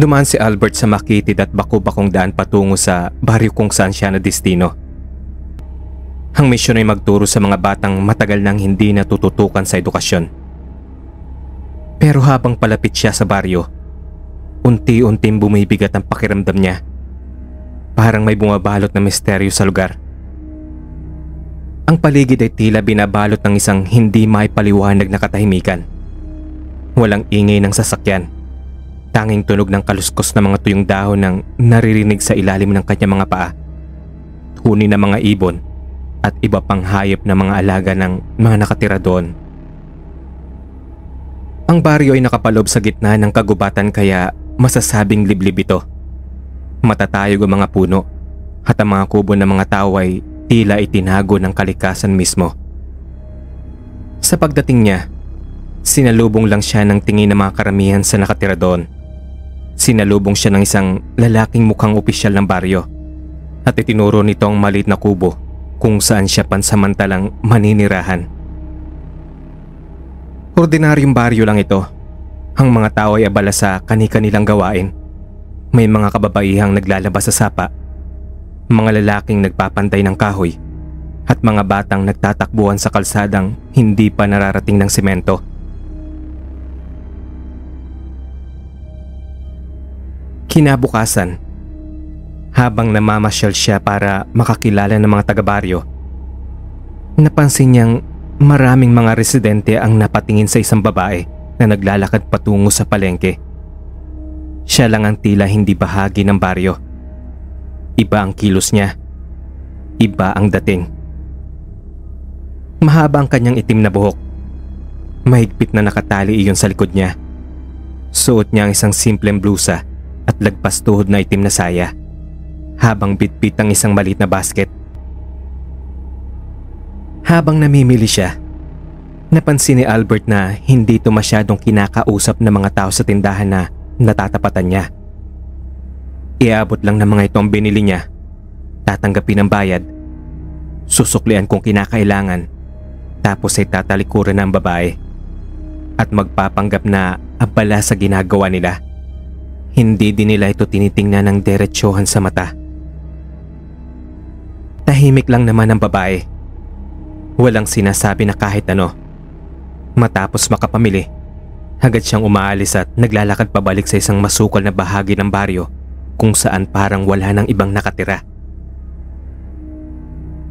Dumaan si Albert sa makitid at baku-bakong daan patungo sa baryo kung saan siya na destino. Ang misyon ay magturo sa mga batang matagal nang hindi natututukan sa edukasyon. Pero habang palapit siya sa baryo, unti-unting bumibigat ang pakiramdam niya. Parang may bumabalot na misteryo sa lugar. Ang paligid ay tila binabalot ng isang hindi maipaliwanag na katahimikan. Walang ingay ng sasakyan. Tanging tunog ng kaluskos na mga tuyong dahon ng naririnig sa ilalim ng kanyang mga paa. Huni ng mga ibon at iba pang hayop na mga alaga ng mga nakatira doon. Ang baryo ay nakapalob sa gitna ng kagubatan kaya masasabing liblib ito. Matatayog ang mga puno at ang mga kubo ng mga tao ay tila itinago ng kalikasan mismo. Sa pagdating niya, sinalubong lang siya ng tingin ng mga karamihan sa nakatira doon. Sinalubong siya ng isang lalaking mukhang opisyal ng baryo at itinuro nito ang maliit na kubo kung saan siya pansamantalang maninirahan. Ordinaryong baryo lang ito. Ang mga tao ay abala sa kani-kanilang gawain. May mga kababaihang naglalabas sa sapa, mga lalaking nagpapantay ng kahoy, at mga batang nagtatakbuhan sa kalsadang hindi pa nararating ng semento. Kinabukasan, habang namamasyal siya para makakilala ng mga taga-baryo, napansin niyang maraming mga residente ang napatingin sa isang babae na naglalakad patungo sa palengke. Siya lang ang tila hindi bahagi ng baryo. Iba ang kilos niya. Iba ang dating. Mahaba ang kanyang itim na buhok. Mahigpit na nakatali iyon sa likod niya. Suot niya ang isang simpleng blusa at lagpas tuhod na itim na saya, habang bitbit ang isang maliit na basket. Habang namimili siya, napansin ni Albert na hindi ito masyadong kinakausap ng mga tao sa tindahan na natatapatan niya. Iabot lang ng mga ito ang binili niya, tatanggapin ang bayad, susuklian kung kinakailangan, tapos ay tatalikuran ng babae at magpapanggap na abala sa ginagawa nila. Hindi din nila ito tinitingnan ng diretsyohan sa mata. Tahimik lang naman ang babae. Walang sinasabi na kahit ano. Matapos makapamili, agad siyang umaalis at naglalakad pabalik sa isang masukal na bahagi ng baryo kung saan parang wala nang ibang nakatira.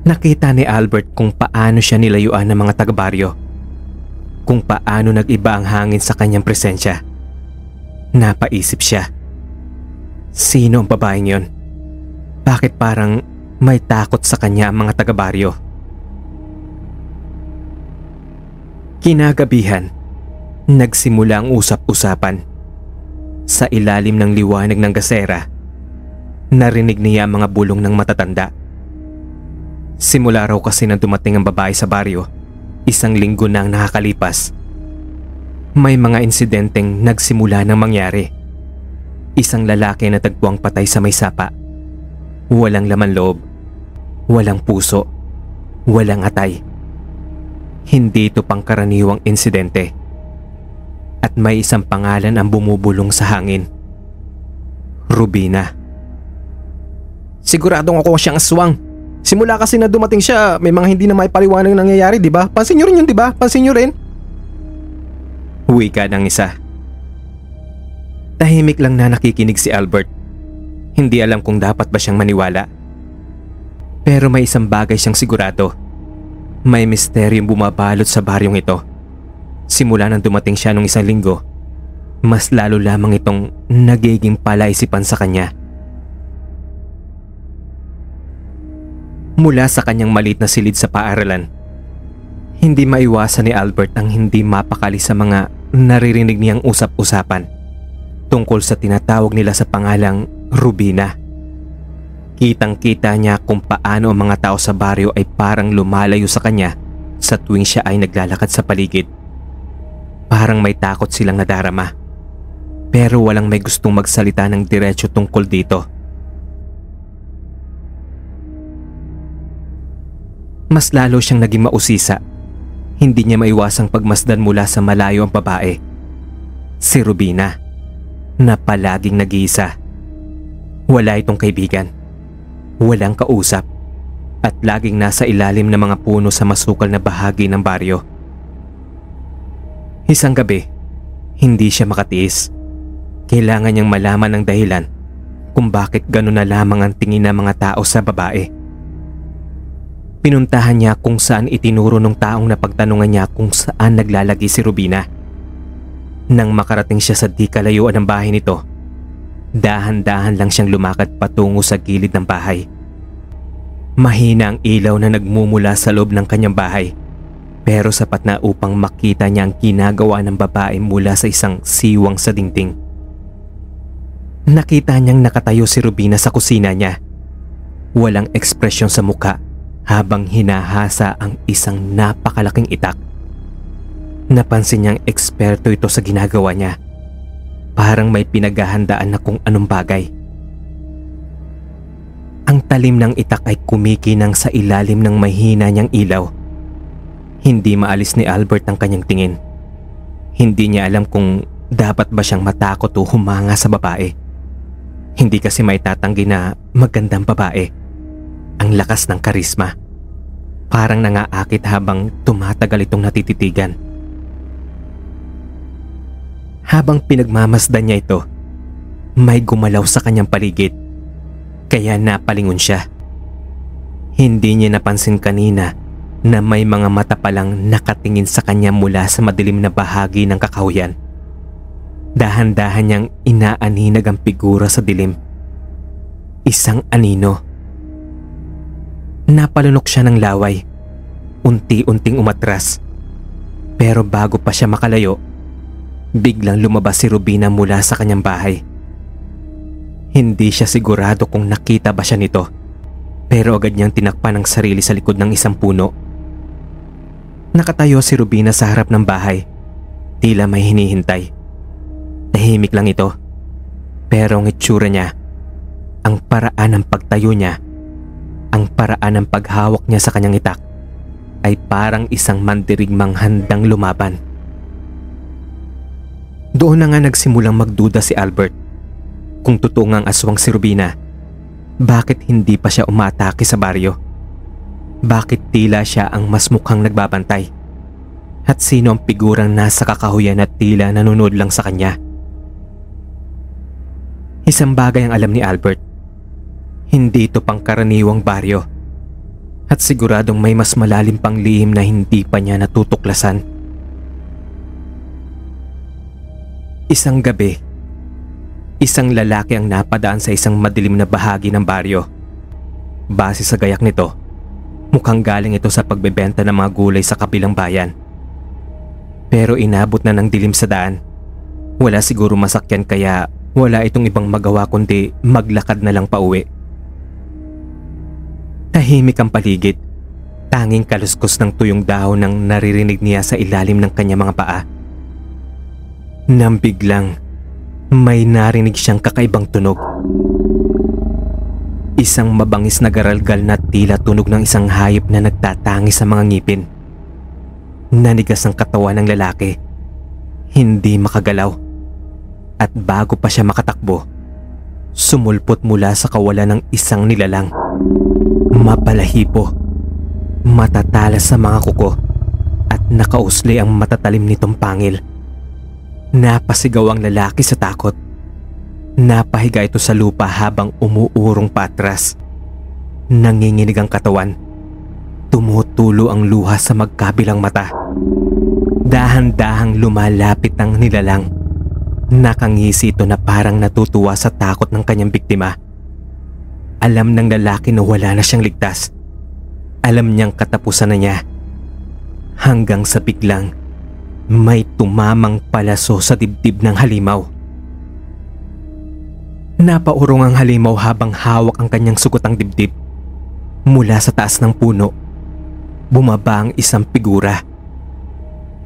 Nakita ni Albert kung paano siya nilayuan ng mga taga-baryo. Kung paano nag-iba ang hangin sa kanyang presensya. Napaisip siya. Sino ang babaeng yon? Bakit parang may takot sa kanya ang mga taga-baryo? Kinagabihan, nagsimula ang usap-usapan. Sa ilalim ng liwanag ng gasera, narinig niya ang mga bulong ng matatanda. Simula raw kasi nang dumating ang babae sa baryo, 1 linggo na ang nakakalipas. May mga insidenteng nagsimula ng mangyari. Isang lalaki na tagpuang patay sa may sapa. Walang laman loob, walang puso, walang atay. Hindi ito pangkaraniwang insidente. At may isang pangalan ang bumubulong sa hangin. Rubina. Siguradong ako siyang aswang. Simula kasi na dumating siya, may mga hindi na maipaliwanag nangyayari, di ba? Pansin nyo rin yun, di ba? Pansin nyo rin? Wika ng isa. Tahimik lang na nakikinig si Albert. Hindi alam kung dapat ba siyang maniwala. Pero may isang bagay siyang sigurado. May misteryong bumabalot sa baryong ito. Simula nang dumating siya nung 1 linggo, mas lalo lamang itong nagiging palaisipan sa kanya. Mula sa kanyang maliit na silid sa paaralan, hindi maiwasan ni Albert ang hindi mapakali sa mga naririnig niyang usap-usapan tungkol sa tinatawag nila sa pangalang Rubina. Kitang-kita niya kung paano ang mga tao sa baryo ay parang lumalayo sa kanya sa tuwing siya ay naglalakad sa paligid. Parang may takot silang nadarama, pero walang may gustong magsalita ng diretso tungkol dito. Mas lalo siyang naging mausisa. Hindi niya maiwasang pagmasdan mula sa malayo ang babae. Si Rubina. na palaging nag-iisa. Wala itong kaibigan, walang kausap, at laging nasa ilalim ng mga puno sa masukal na bahagi ng baryo. Isang gabi, hindi siya makatiis. Kailangan niyang malaman ang dahilan kung bakit gano'n na lamang ang tingin ng mga tao sa babae. Pinuntahan niya kung saan itinuro ng taong napagtanungan niya kung saan naglalagi si Rubina. Nang makarating siya sa di kalayuan ng bahay nito, dahan-dahan lang siyang lumakad patungo sa gilid ng bahay. Mahina ang ilaw na nagmumula sa loob ng kanyang bahay, pero sapat na upang makita niya ang ginagawa ng babae mula sa isang siwang sa dingding. Nakita niyang nakatayo si Rubina sa kusina niya. Walang ekspresyon sa mukha habang hinahasa ang isang napakalaking itak. Napansin niyang eksperto ito sa ginagawa niya. Parang may pinaghahandaan na kung anong bagay. Ang talim ng itak ay kumikinang sa ilalim ng mahina niyang ilaw. Hindi maalis ni Albert ang kanyang tingin. Hindi niya alam kung dapat ba siyang matakot o humanga sa babae. Hindi kasi may tatanggi na magandang babae. Ang lakas ng karisma. Parang nangaakit habang tumatagal itong natititigan. Habang pinagmamasdan niya ito, may gumalaw sa kanyang paligid. Kaya napalingon siya. Hindi niya napansin kanina na may mga mata palang nakatingin sa kanya mula sa madilim na bahagi ng kakahuyan. Dahan-dahan niyang inaaninag ang figura sa dilim. Isang anino. Napalunok siya ng laway. Unti-unting umatras. Pero bago pa siya makalayo, biglang lumabas si Rubina mula sa kanyang bahay. Hindi siya sigurado kung nakita ba siya nito, pero agad niyang tinakpan ang sarili sa likod ng isang puno. Nakatayo si Rubina sa harap ng bahay, tila may hinihintay. Tahimik lang ito, pero ang itsura niya, ang paraan ng pagtayo niya, ang paraan ng paghawak niya sa kanyang itak, ay parang isang mandirigmang handang lumaban. Doon na nga nagsimulang magduda si Albert. Kung totoo ngang aswang si Rubina, bakit hindi pa siya umatake sa baryo? Bakit tila siya ang mas mukhang nagbabantay? At sino ang figurang nasa kakahuyan at tila nanonood lang sa kanya? Isang bagay ang alam ni Albert. Hindi ito pangkaraniwang baryo. At siguradong may mas malalim pang lihim na hindi pa niya natutuklasan. Isang gabi, isang lalaki ang napadaan sa isang madilim na bahagi ng baryo. Base sa gayak nito, mukhang galing ito sa pagbebenta ng mga gulay sa kabilang bayan. Pero inabot na ng dilim sa daan. Wala siguro masakyan kaya wala itong ibang magawa kundi maglakad na lang pauwi. Tahimik ang paligid. Tanging kaluskos ng tuyong dahon ang naririnig niya sa ilalim ng kanyang mga paa. Nang biglang, may narinig siyang kakaibang tunog. Isang mabangis na garalgal na tila tunog ng isang hayop na nagtatangi sa mga ngipin. Nanigas ang katawan ng lalaki. Hindi makagalaw. At bago pa siya makatakbo, sumulpot mula sa kawalan ng isang nilalang. Mapalahipo, matatalas sa mga kuko, at nakausli ang matatalim nitong pangil. Napasigaw ang lalaki sa takot. Napahiga ito sa lupa habang umuurong patras. Nanginginig ang katawan. Tumutulo ang luha sa magkabilang mata. Dahan-dahang lumalapit ang nilalang. Nakangisi ito na parang natutuwa sa takot ng kanyang biktima. Alam ng lalaki na wala na siyang ligtas. Alam niyang katapusan na niya. Hanggang sa biglang, may tumamang palaso sa dibdib ng halimaw. Napaurong ang halimaw habang hawak ang kanyang sugotang dibdib. Mula sa taas ng puno, bumaba ang isang figura.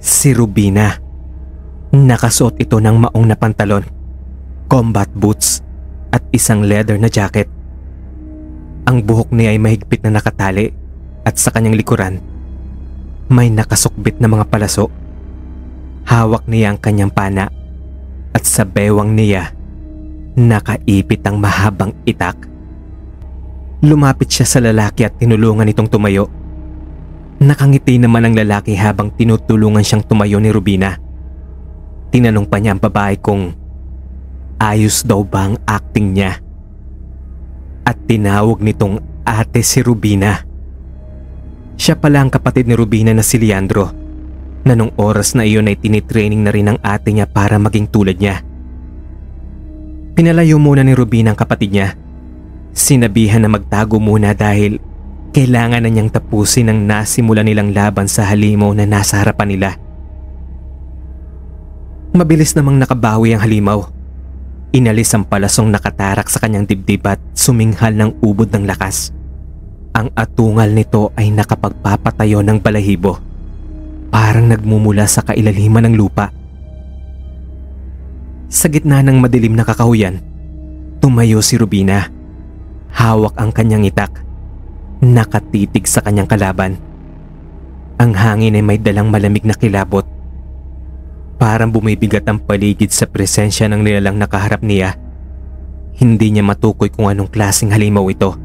Si Rubina. Nakasuot ito ng maong na pantalon, combat boots, at isang leather na jacket. Ang buhok niya ay mahigpit na nakatali at sa kanyang likuran, may nakasukbit na mga palaso. Hawak niya ang kanyang pana at sa bewang niya Nakaipit ang mahabang itak. Lumapit siya sa lalaki at tinulungan itong tumayo. Nakangiti naman ang lalaki habang tinutulungan siyang tumayo ni Rubina. Tinanong pa niya ang babae kung ayos daw ba ang acting niya. At tinawag nitong ate si Rubina. Siya pala ang kapatid ni Rubina na si Leandro, na nung oras na iyon ay tinitraining na rin ang ate niya para maging tulad niya. Pinalayo muna ni Rubina ang kapatid niya. Sinabihan na magtago muna dahil kailangan na niyang tapusin ang nasimula nilang laban sa halimaw na nasa harapan nila. Mabilis namang nakabawi ang halimaw. Inalis ang palasong nakatarak sa kanyang dibdib at suminghal ng ubod ng lakas. Ang atungal nito ay nakapagpapatayo ng balahibo. Parang nagmumula sa kailaliman ng lupa. Sa gitna ng madilim na kakahuyan, tumayo si Rubina. Hawak ang kanyang itak. Nakatitig sa kanyang kalaban. Ang hangin ay may dalang malamig na kilabot. Parang bumibigat ang paligid sa presensya ng nilalang nakaharap niya. Hindi niya matukoy kung anong klaseng halimaw ito.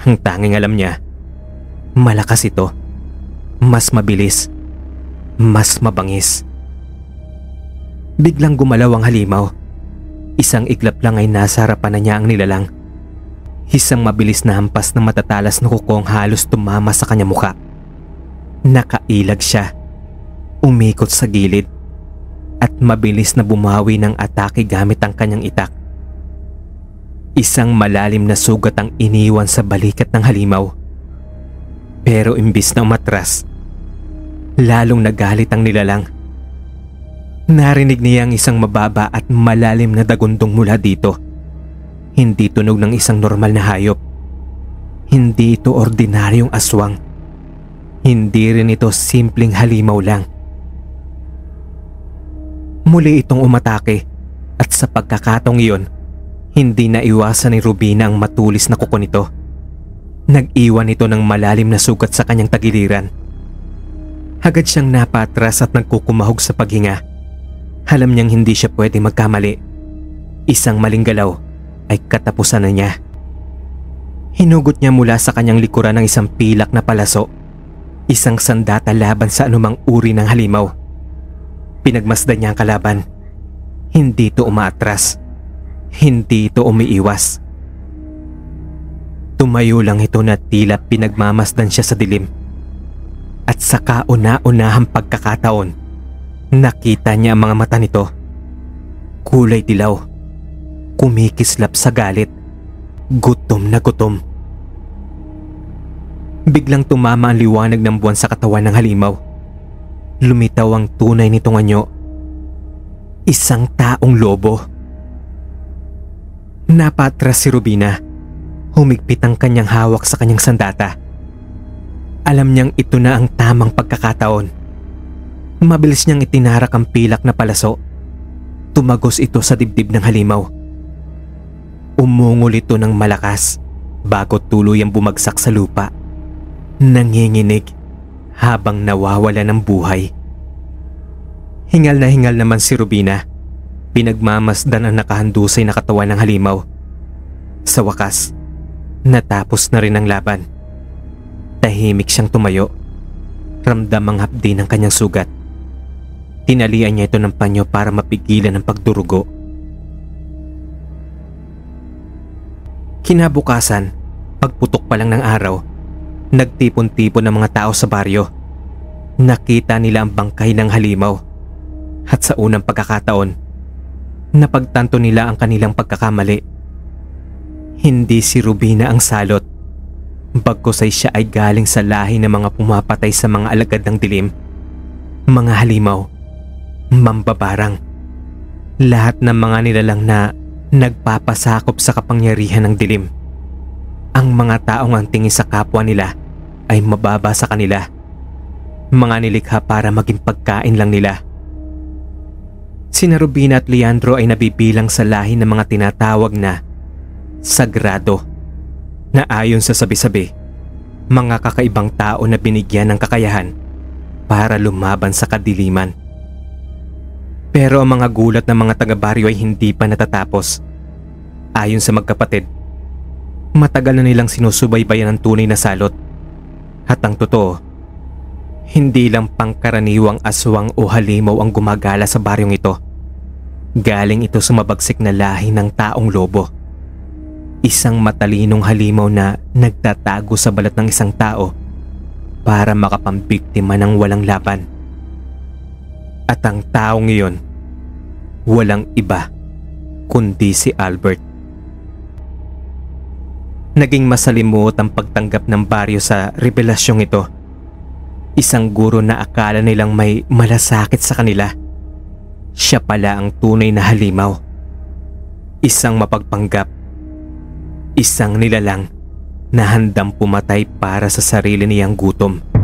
Ang tanging alam niya, malakas ito. Mas mabilis. Mas mabangis. Biglang gumalaw ang halimaw. Isang iglap lang ay nasa harapan na niya ang nilalang. Isang mabilis na hampas na matatalas na kukong halos tumama sa kanyang muka. Nakailag siya. Umikot sa gilid. At mabilis na bumawi ng atake gamit ang kanyang itak. Isang malalim na sugat ang iniwan sa balikat ng halimaw. Pero imbis na umatras, lalong nagalit ang nilalang. Narinig niya ang isang mababa at malalim na dagundong mula dito. Hindi tunog ng isang normal na hayop. Hindi ito ordinaryong aswang. Hindi rin ito simpleng halimaw lang. Muli itong umatake at sa pagkakataong iyon, hindi na iwasan ni Rubina ang matulis na kuko nito. Nag-iwan ito ng malalim na sugat sa kanyang tagiliran. Agad siyang napatras at nagkukumahog sa paghinga. Alam niyang hindi siya pwede magkamali. Isang maling galaw ay katapusan na niya. Hinugot niya mula sa kanyang likuran ng isang pilak na palaso. Isang sandata laban sa anumang uri ng halimaw. Pinagmasdan niya ang kalaban. Hindi ito umaatras. Hindi ito umiiwas. Tumayo lang ito na tila pinagmamasdan siya sa dilim. At sa kauna-unahang pagkakataon, nakita niya ang mga mata nito. Kulay dilaw. Kumikislap sa galit. Gutom na gutom. Biglang tumama ang liwanag ng buwan sa katawan ng halimaw. Lumitaw ang tunay nitong anyo. Isang taong lobo. Napatras si Rubina. Humigpit ang kanyang hawak sa kanyang sandata. Alam niyang ito na ang tamang pagkakataon. Mabilis niyang itinarak ang pilak na palaso. Tumagos ito sa dibdib ng halimaw. Umungol ito ng malakas bago tuluyang bumagsak sa lupa. Nanginginig habang nawawala ng buhay. Hingal na hingal naman si Rubina. Pinagmamasdan ang nakahandusay na katawan ng halimaw. Sa wakas, natapos na rin ang laban. Tahimik siyang tumayo. Ramdam ang hapdi ng kanyang sugat. Tinalian niya ito ng panyo para mapigilan ang pagdurugo. Kinabukasan, pagputok pa lang ng araw, nagtipon-tipon ng mga tao sa baryo. Nakita nila ang bangkay ng halimaw. At sa unang pagkakataon, napagtanto nila ang kanilang pagkakamali. Hindi si Rubina ang salot. Bagkus ay siya ay galing sa lahi ng mga pumapatay sa mga alagad ng dilim. Mga halimaw, mambabarang. Lahat ng mga nilalang na nagpapasakop sa kapangyarihan ng dilim. Ang mga taong ang tingin sa kapwa nila ay mababa sa kanila. Mga nilikha para maging pagkain lang nila. Sina Rubina at Leandro ay nabibilang sa lahi ng mga tinatawag na sagrado, na ayon sa sabi-sabi, mga kakaibang tao na binigyan ng kakayahan para lumaban sa kadiliman. Pero ang mga gulat ng mga taga-baryo ay hindi pa natatapos. Ayon sa magkapatid, matagal na nilang sinusubaybayan ang tunay na salot. At ang totoo, hindi lang pangkaraniwang aswang o halimaw ang gumagala sa baryong ito. Galing ito sa mabagsik na lahi ng taong lobo. Isang matalinong halimaw na nagtatago sa balat ng isang tao para makapambiktima ng walang laban. At ang taong iyon, walang iba kundi si Albert. Naging masalimuot ang pagtanggap ng baryo sa revelasyong ito. Isang guro na akala nilang may malasakit sa kanila. Siya pala ang tunay na halimaw. Isang mapagpanggap. Isang nilalang na handang pumatay para sa sarili niyang gutom.